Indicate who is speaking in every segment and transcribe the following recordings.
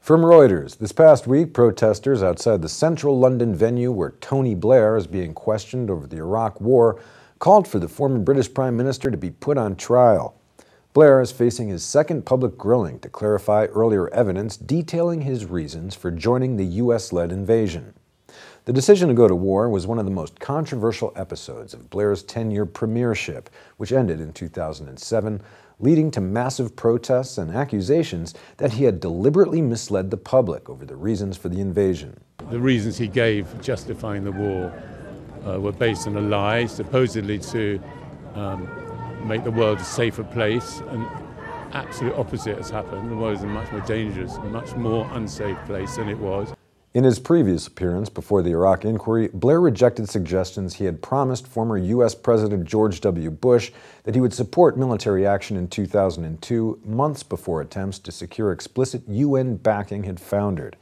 Speaker 1: From Reuters, this past week, protesters outside the central London venue where Tony Blair is being questioned over the Iraq War called for the former British Prime Minister to be put on trial. Blair is facing his second public grilling to clarify earlier evidence detailing his reasons for joining the U.S.-led invasion. The decision to go to war was one of the most controversial episodes of Blair's 10-year premiership, which ended in 2007, leading to massive protests and accusations that he had deliberately misled the public over the reasons for the invasion.
Speaker 2: The reasons he gave justifying the war were based on a lie, supposedly to make the world a safer place, and absolute opposite has happened. The world is a much more dangerous, much more unsafe place than it was.
Speaker 1: In his previous appearance before the Iraq inquiry, Blair rejected suggestions he had promised former U.S. President George W. Bush that he would support military action in 2002, months before attempts to secure explicit UN backing had foundered.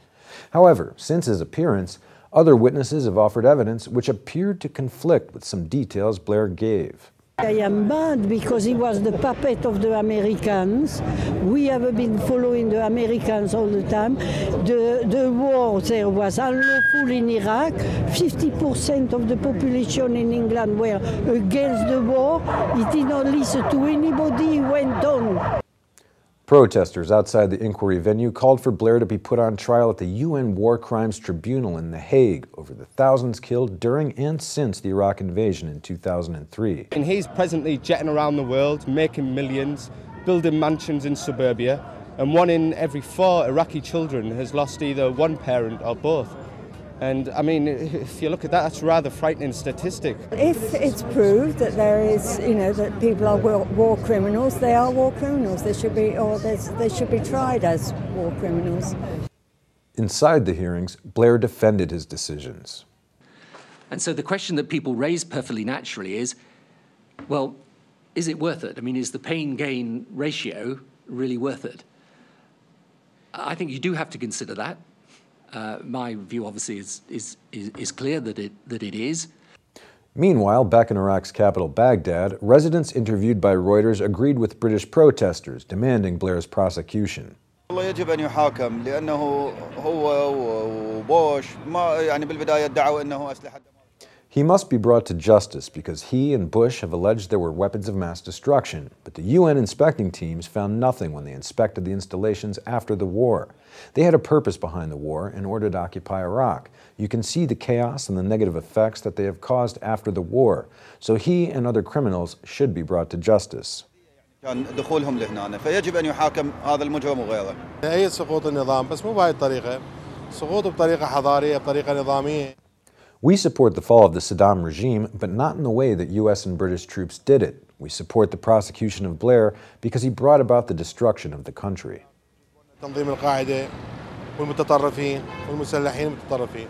Speaker 1: However, since his appearance, other witnesses have offered evidence which appeared to conflict with some details Blair gave.
Speaker 3: I am mad because he was the puppet of the Americans. We have been following the Americans all the time. The war there was unlawful in Iraq. 50% of the population in England were against the war. He did not listen to anybody. He went on.
Speaker 1: Protesters outside the inquiry venue called for Blair to be put on trial at the UN War Crimes Tribunal in The Hague over the thousands killed during and since the Iraq invasion in 2003.
Speaker 4: And he's presently jetting around the world, making millions, building mansions in suburbia, and 1 in every 4 Iraqi children has lost either one parent or both. And I mean, if you look at that, that's a rather frightening statistic.
Speaker 5: If it's proved that there is, that people are war criminals, they are war criminals. They should be tried as war criminals.
Speaker 1: Inside the hearings, Blair defended his decisions.
Speaker 6: And so the question that people raise perfectly naturally is, well, is it worth it? I mean, is the pain-gain ratio really worth it? I think you do have to consider that. My view, obviously, is clear that it is.
Speaker 1: Meanwhile, back in Iraq's capital, Baghdad, residents interviewed by Reuters agreed with British protesters demanding Blair's prosecution.
Speaker 7: يجب أن يحاكم لأنه هو وبوش يعني بالبداية ادعوا أنه أسلحة.
Speaker 1: He must be brought to justice because he and Bush have alleged there were weapons of mass destruction, but the UN inspecting teams found nothing when they inspected the installations after the war. They had a purpose behind the war in order to occupy Iraq. You can see the chaos and the negative effects that they have caused after the war, so he and other criminals should be brought to justice.
Speaker 7: دخولهم لهنا فيجب أن يحاكم هذا المجرم وغيره.
Speaker 8: هي سقوط النظام بس مو بهاي الطريقة. سقوط بطريقة حضارية بطريقة نظامية.
Speaker 1: We support the fall of the Saddam regime, but not in the way that U.S. and British troops did it. We support the prosecution of Blair because he brought about the destruction of the country.
Speaker 8: تنظيم القاعدة والمتطرفين والمسلحين المتطرفين.